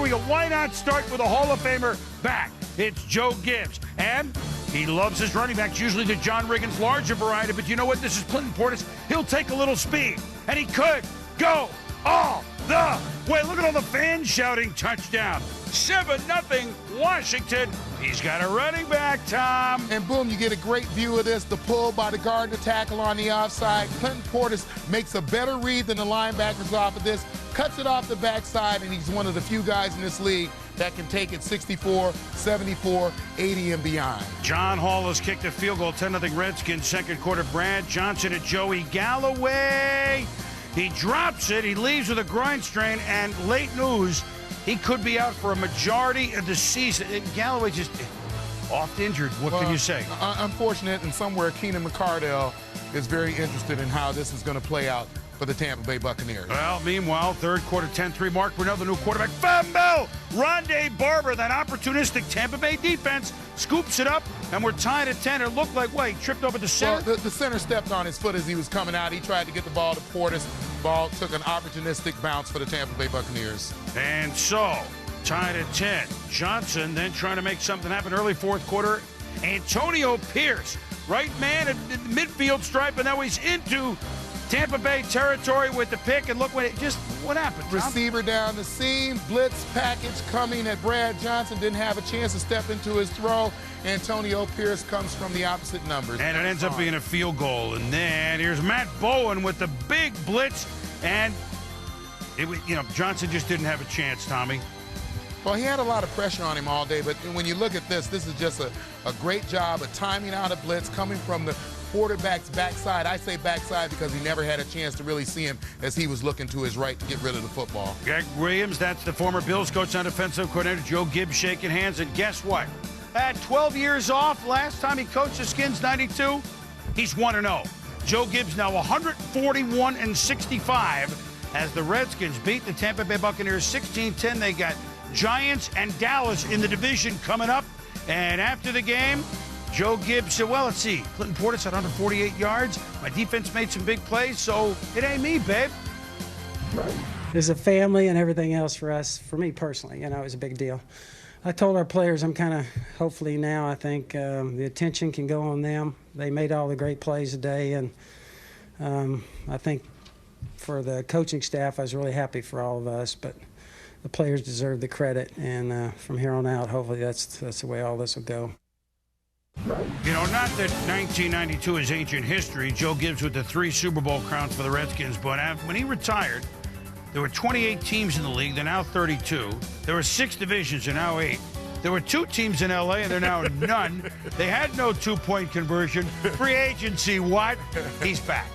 we go. Why not start with a Hall of Famer back? It's Joe Gibbs. And he loves his running backs, usually the John Riggins larger variety. But you know what? This is Clinton Portis. He'll take a little speed. And he could go all the way. Look at all the fans shouting touchdown. 7-0 Washington. He's got a running back, Tom. And boom, you get a great view of this. The pull by the guard, the tackle on the offside. Clinton Portis makes a better read than the linebackers off of this, cuts it off the backside, and he's one of the few guys in this league that can take it 64, 74, 80, and beyond. John Hall has kicked a field goal, 10-0 Redskins, second quarter. Brad Johnson and Joey Galloway. He drops it. He leaves with a groin strain, and late news, he could be out for a majority of the season. Galloway just oft injured. What can you say? Unfortunate, and somewhere Keenan McCardell is very interested in how this is going to play out for the Tampa Bay Buccaneers. Well, meanwhile, third quarter, 10-3. Mark Brunell, the new quarterback. Fumble! Rondé Barber, that opportunistic Tampa Bay defense, scoops it up, and we're tied at 10. It looked like, what, he tripped over the center? Well, the center stepped on his foot as he was coming out. He tried to get the ball to Portis. Ball took an opportunistic bounce for the Tampa Bay Buccaneers. And so, tied at 10. Johnson then trying to make something happen early fourth quarter. Antonio Pierce, right man at the midfield stripe, and now he's into Tampa Bay territory with the pick. And look what happened, Tom? Receiver down the seam, blitz package coming at Brad Johnson. Didn't have a chance to step into his throw. Antonio Pierce comes from the opposite numbers. And it ends up being a field goal. And then here's Matt Bowen with the big blitz. And, Johnson just didn't have a chance, Tommy. Well, he had a lot of pressure on him all day. But when you look at this is just a great job of timing out a blitz coming from the quarterback's backside. I say backside because he never had a chance to really see him as he was looking to his right to get rid of the football. Greg Williams, that's the former Bills coach and defensive coordinator. Joe Gibbs shaking hands. And guess what? Had 12 years off. Last time he coached the Skins, 92. He's 1-0. Joe Gibbs now 141-65 as the Redskins beat the Tampa Bay Buccaneers 16-10. They got Giants and Dallas in the division coming up. And after the game, Joe Gibbs said, well, let's see. Clinton Portis had 148 yards. My defense made some big plays, so it ain't me, babe. There's a family and everything else for us. For me personally, it was a big deal. I told our players hopefully now I think the attention can go on them. They made all the great plays today, and I think for the coaching staff, I was really happy for all of us, but the players deserve the credit, and from here on out, hopefully that's the way all this will go. Not that 1992 is ancient history. Joe Gibbs with the 3 Super Bowl crowns for the Redskins, but when he retired, there were 28 teams in the league. They're now 32. There were 6 divisions. They're now 8. There were 2 teams in L.A., and they're now none. They had no 2-point conversion. Free agency, what? He's back.